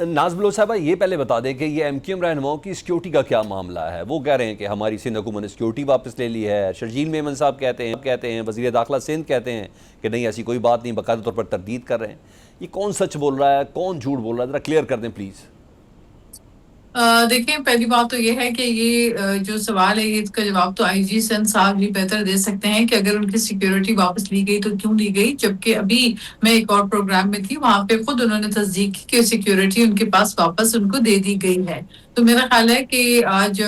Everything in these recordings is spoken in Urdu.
ناز بلوچ صاحبہ یہ پہلے بتا دیں کہ یہ ایم کیو ایم رہنماؤں کی سیکیورٹی کا کیا معاملہ ہے؟ وہ کہہ رہے ہیں کہ ہماری سندھ حکومت نے سیکیورٹی واپس لے لی ہے، شرجیل میمن صاحب کہتے ہیں وزیر داخلہ سندھ کہتے ہیں کہ نہیں ایسی کوئی بات نہیں، باقاعدہ طور پر تردید کر رہے ہیں. یہ کون سچ بول رہا ہے، کون جھوٹ بول رہا ہے؟ ذرا کلیئر کر دیں پلیز. دیکھیں، پہلی بات تو یہ ہے کہ یہ جو سوال ہے اس کا جواب تو آئی جی سندھ صاحب بھی بہتر دے سکتے ہیں کہ اگر ان کی سیکیورٹی واپس لی گئی تو کیوں لی گئی، جبکہ ابھی میں ایک اور پروگرام میں تھی، وہاں پہ خود انہوں نے تصدیق کی کہ سیکیورٹی ان کے پاس واپس ان کو دے دی گئی ہے. تو میرا خیال ہے کہ آج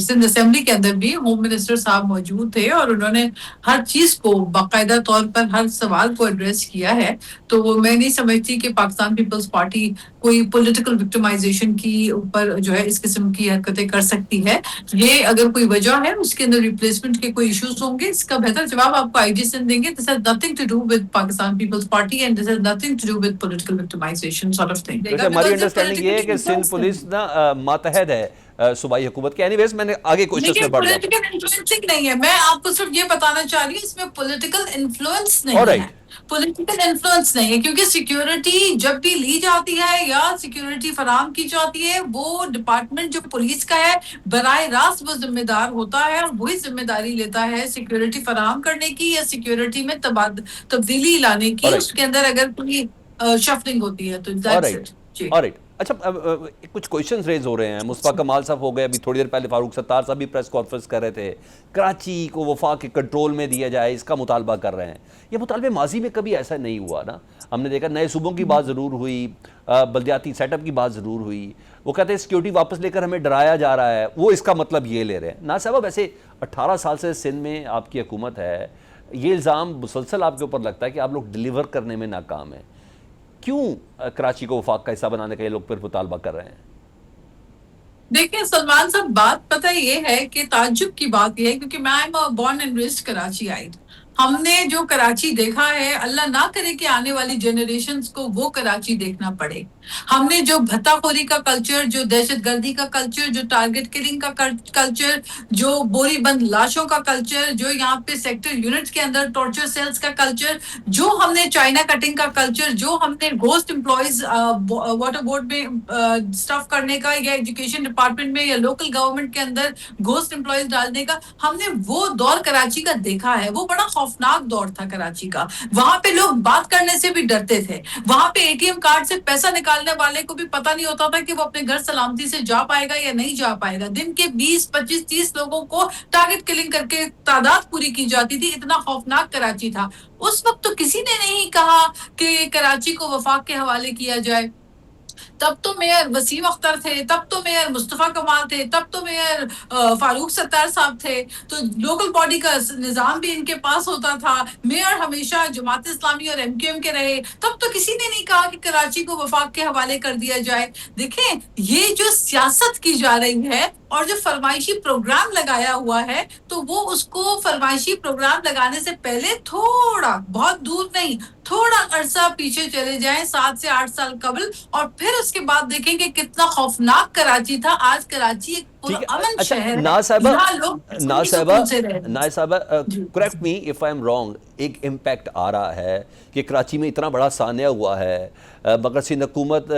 سندھ اسمبلی کے اندر بھی ہوم منسٹر صاحب موجود تھے اور انہوں نے ہر چیز کو باقاعدہ طور پر ہر سوال کو ایڈریس کیا ہے. تو میں نہیں سمجھتی کہ پاکستان پیپلز پارٹی کوئی پولیٹیکل وکٹمائزیشن کی اوپر جو ہے اس قسم کی حرکتیں کر سکتی ہے. یہ اگر کوئی وجہ ہے اس کے اندر ریپلیسمنٹ کے کوئی ایشوز ہوں گے، اس کا بہتر جواب آپ کو آئی جی سندھ دیں گے. This has nothing to do with Pakistan Peoples Party and this has nothing to do with political victimisation sort of thing. ویسے ہماری انڈرسٹینڈنگ یہ ہے کہ سندھ پولیس نا ماتحت ہے صوبائی حکومت کے. اینی ویز میں نے آگے کوشچنس میں بڑھ جاتا ہوں. پولیٹیکل انفلوئنسنگ نہیں ہے، میں آپ کو صرف یہ بتانا چاہ رہی ہوں اس میں پولیٹیکل انفلوئنس آل نہیں ہے. رائٹ. پولیٹیکل انفلوئنس نہیں ہے کیونکہ سیکیورٹی جب بھی لی جاتی ہے یا سیکیورٹی فراہم کی جاتی ہے وہ ڈپارٹمنٹ جو پولیس کا ہے براہ راست وہ ذمہ دار ہوتا ہے اور وہی ذمہ داری لیتا ہے سیکیورٹی فراہم کرنے کی یا سیکیورٹی میں تبدیلی لانے کی. اس کے اندر اگر کوئی شفلنگ ہوتی ہے تو دیٹس اٹ. جی آل رائٹ. اچھا کچھ کوشچنز ریز ہو رہے ہیں. مصطفیٰ کمال صاحب ہو گئے، ابھی تھوڑی دیر پہلے فاروق ستار صاحب بھی پریس کانفرنس کر رہے تھے، کراچی کو وفاق کے کنٹرول میں دیا جائے اس کا مطالبہ کر رہے ہیں. یہ مطالبے ماضی میں کبھی ایسا نہیں ہوا نا. ہم نے دیکھا نئے صوبوں کی بات ضرور ہوئی، بلدیاتی سیٹ اپ کی بات ضرور ہوئی. وہ کہتے ہیں سیکیورٹی واپس لے کر ہمیں ڈرایا جا رہا ہے، وہ اس کا مطلب یہ لے رہے ہیں. نا صاحب ویسے 18 سال سے سندھ میں آپ کی حکومت ہے، یہ الزام مسلسل آپ کے اوپر لگتا ہے کہ آپ لوگ ڈیلیور کرنے میں ناکام ہیں. کیوں کراچی کو وفاق کا حصہ بنانے کا یہ لوگ پھر مطالبہ کر رہے ہیں؟ دیکھیں سلمان صاحب، بات پتہ یہ ہے کہ تعجب کی بات یہ ہے کیونکہ میں بورن اینڈ ریزڈ کراچی آئی. ہم نے جو کراچی دیکھا ہے اللہ نہ کرے کہ آنے والی جنریشنز کو وہ کراچی دیکھنا پڑے. ہم نے جو بھتہ خوری کا کلچر، جو دہشت گردی کا کلچر، جو ٹارگٹ کلنگ کا کلچر، جو بوری بند لاشوں کا کلچر، جو یہاں پہ سیکٹر یونٹس کے اندر ٹارچر سیلز کا کلچر، جو ہم نے چائنا کٹنگ کا کلچر، جو ہم نے گھوسٹ امپلائیز واٹر بورڈ میں اسٹاف کرنے کا یا ایجوکیشن ڈپارٹمنٹ میں یا لوکل گورنمنٹ کے اندر گھوسٹ امپلائیز ڈالنے کا، ہم نے وہ دور کراچی کا دیکھا ہے. وہ بڑا خوفناک دور تھا کراچی کا. وہاں پہ لوگ بات کرنے سے بھی ڈرتے تھے. وہاں پہ اے ٹی ایم کارڈ سے پیسہ نکالنے والے کو بھی پتہ نہیں ہوتا تھا کہ وہ اپنے گھر سلامتی سے جا پائے گا یا نہیں جا پائے گا. دن کے 20 25 30 لوگوں کو ٹارگٹ کلنگ کر کے تعداد پوری کی جاتی تھی. اتنا خوفناک کراچی تھا. اس وقت تو کسی نے نہیں کہا کہ کراچی کو وفاق کے حوالے کیا جائے. تب تو میئر وسیم اختر تھے، تب تو میئر مصطفیٰ کمال تھے، تب تو میئر فاروق ستار صاحب تھے. تو لوکل باڈی کا نظام بھی ان کے پاس ہوتا تھا. میئر ہمیشہ جماعت اسلامی اور ایم کیو ایم کے رہے. تب تو کسی نے نہیں کہا کہ کراچی کو وفاق کے حوالے کر دیا جائے. دیکھیں یہ جو سیاست کی جا رہی ہے اور جو فرمائشی پروگرام لگایا ہوا ہے تو وہ اس کو فرمائشی پروگرام لگانے سے پہلے تھوڑا بہت دور نہیں، تھوڑا عرصہ پیچھے چلے جائیں 7 سے 8 سال قبل، اور پھر اس کے بعد دیکھیں کہ کتنا خوفناک کراچی تھا. آج کراچی ایک پرامن اچھا شہر ہے. نا یہاں لوگ سکون سے رہ رہے ہیں. صاحبہ جی correct me if I am wrong. ایک امپیکٹ آ رہا ہے کہ کراچی میں اتنا بڑا سانحہ ہوا ہے مگر سندھ حکومت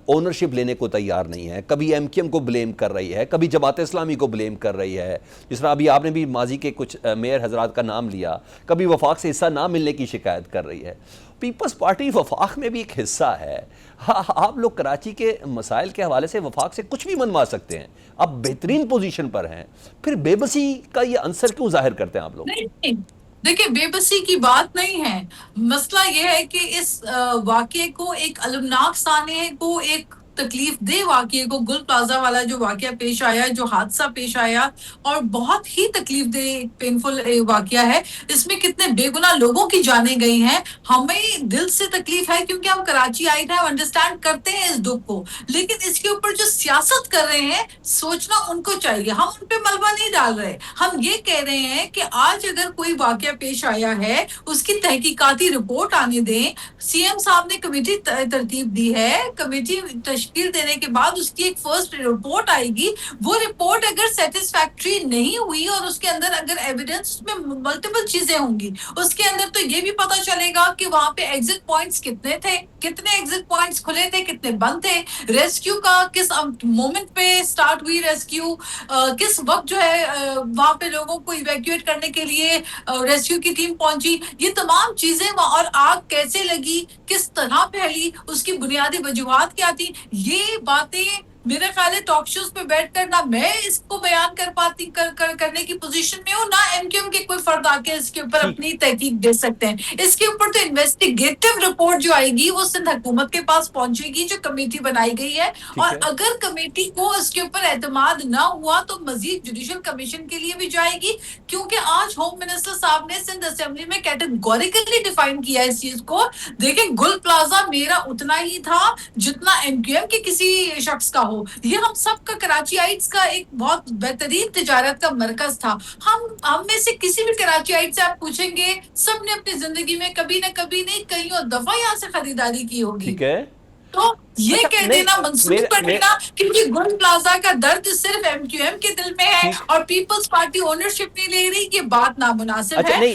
اونرشپ لینے کو تیار نہیں ہے. کبھی ایم کیو ایم کو بلیم کر رہی ہے، کبھی جماعت اسلامی کو بلیم کر رہی ہے. جس طرح ابھی آپ نے بھی ماضی کے کچھ میئر حضرات کا نام لیا، کبھی وفاق سے حصہ نہ ملنے کی شکایت کر رہی ہے. پیپلز پارٹی وفاق میں بھی ایک حصہ ہے. آپ لوگ کراچی کے مسائل کے حوالے سے وفاق سے کچھ بھی منوا سکتے ہیں، آپ بہترین پوزیشن پر ہیں، پھر بے بسی کا یہ عنصر کیوں ظاہر کرتے ہیں آپ لوگ؟ نہیں، دیکھیں بے بسی کی بات نہیں ہے. مسئلہ یہ ہے کہ اس واقعے کو ایک المناک سانحے کو، ایک تکلیف دہ واقعے کو، گل پلازا والا جو واقعہ پیش آیا، جو حادثہ پیش آیا اور بہت ہی تکلیف دہ پینفل واقعہ ہے، اس میں کتنے بے گناہ لوگوں کی جانیں گئی ہیں. ہمیں دل سے تکلیف ہے کیونکہ ہم کراچی آئے ہیں، ہم انڈرسٹینڈ کرتے ہیں اس دکھ کو. لیکن اس کے اوپر جو سیاست کر رہے ہیں سوچنا ان کو چاہیے. ہم ان پہ ملبہ نہیں ڈال رہے. ہم یہ کہہ رہے ہیں کہ آج اگر کوئی واقعہ پیش آیا ہے اس کی تحقیقاتی رپورٹ آنے دیں. سی ایم صاحب نے کمیٹی ترتیب دی ہے، کمیٹی تشکیل دینے کے بعد اس کی ایک فرسٹ رپورٹ آئے گی. وہ رپورٹ اگر سیٹسفیکٹری نہیں ہوئی اور اس کے اندر اگر ایویڈنس میں ملٹیپل چیزیں ہوں گی, اس کے اندر تو یہ بھی پتا چلے گا کہ وہاں پہ ایگزٹ پوائنٹس کتنے تھے, کتنے ایگزٹ پوائنٹس کھلے تھے, کتنے بند تھے, ریسکیو کا کس مومنٹ پہ سٹارٹ ہوئی ریسکیو, کس وقت جو ہے وہاں پہ لوگوں کو ایویکیویٹ کرنے کے لیے ریسکیو کی ٹیم پہنچی, یہ تمام چیزیں, اور آگ کیسے لگی, کس طرح پھیلی, اس کی بنیادی وجوہات کیا تھی, یہ باتیں میرا خیال ہے ٹاک شوز پہ بیٹھ کر نہ میں اس کو بیان کر پاتی کرنے کی پوزیشن میں ہوں, نہ ایم کیو ایم کے کوئی فرد آ کے اس کے اوپر اپنی تحقیق دے سکتے ہیں. اس کے اوپر تو انویسٹیگیٹو رپورٹ جو آئے گی وہ سندھ حکومت کے پاس پہنچے گی, جو کمیٹی بنائی گئی ہے, اور اگر کمیٹی کو اس کے اوپر اعتماد نہ ہوا تو مزید جوڈیشل کمیشن کے لیے بھی جائے گی, کیونکہ آج ہوم منسٹر صاحب نے سندھ اسمبلی میں کیٹیگوریکلی ڈیفائن کیا ہے اس چیز کو. دیکھیں, گل پلازا میرا اتنا ہی تھا جتنا ایم کیو ایم کے کسی شخص کا ہو, یہ ہم سب کا کراچی آئٹس کا ایک بہت بہترین تجارت کا مرکز تھا. ہم میں سے کسی بھی کراچی آئٹ سے آپ پوچھیں گے, سب نے اپنی زندگی میں کبھی نہ کبھی نہیں کہیں اور دفعہ یہاں سے خریداری کی ہوگی. ٹھیک ہے, تو یہ کہہ دینا, منسوخ کر دینا کیونکہ گل پلازا کا درد صرف ایم کیو ایم کے دل میں ہے اور پیپلز پارٹی اونرشپ نہیں لے رہی, یہ بات نامناسب ہے.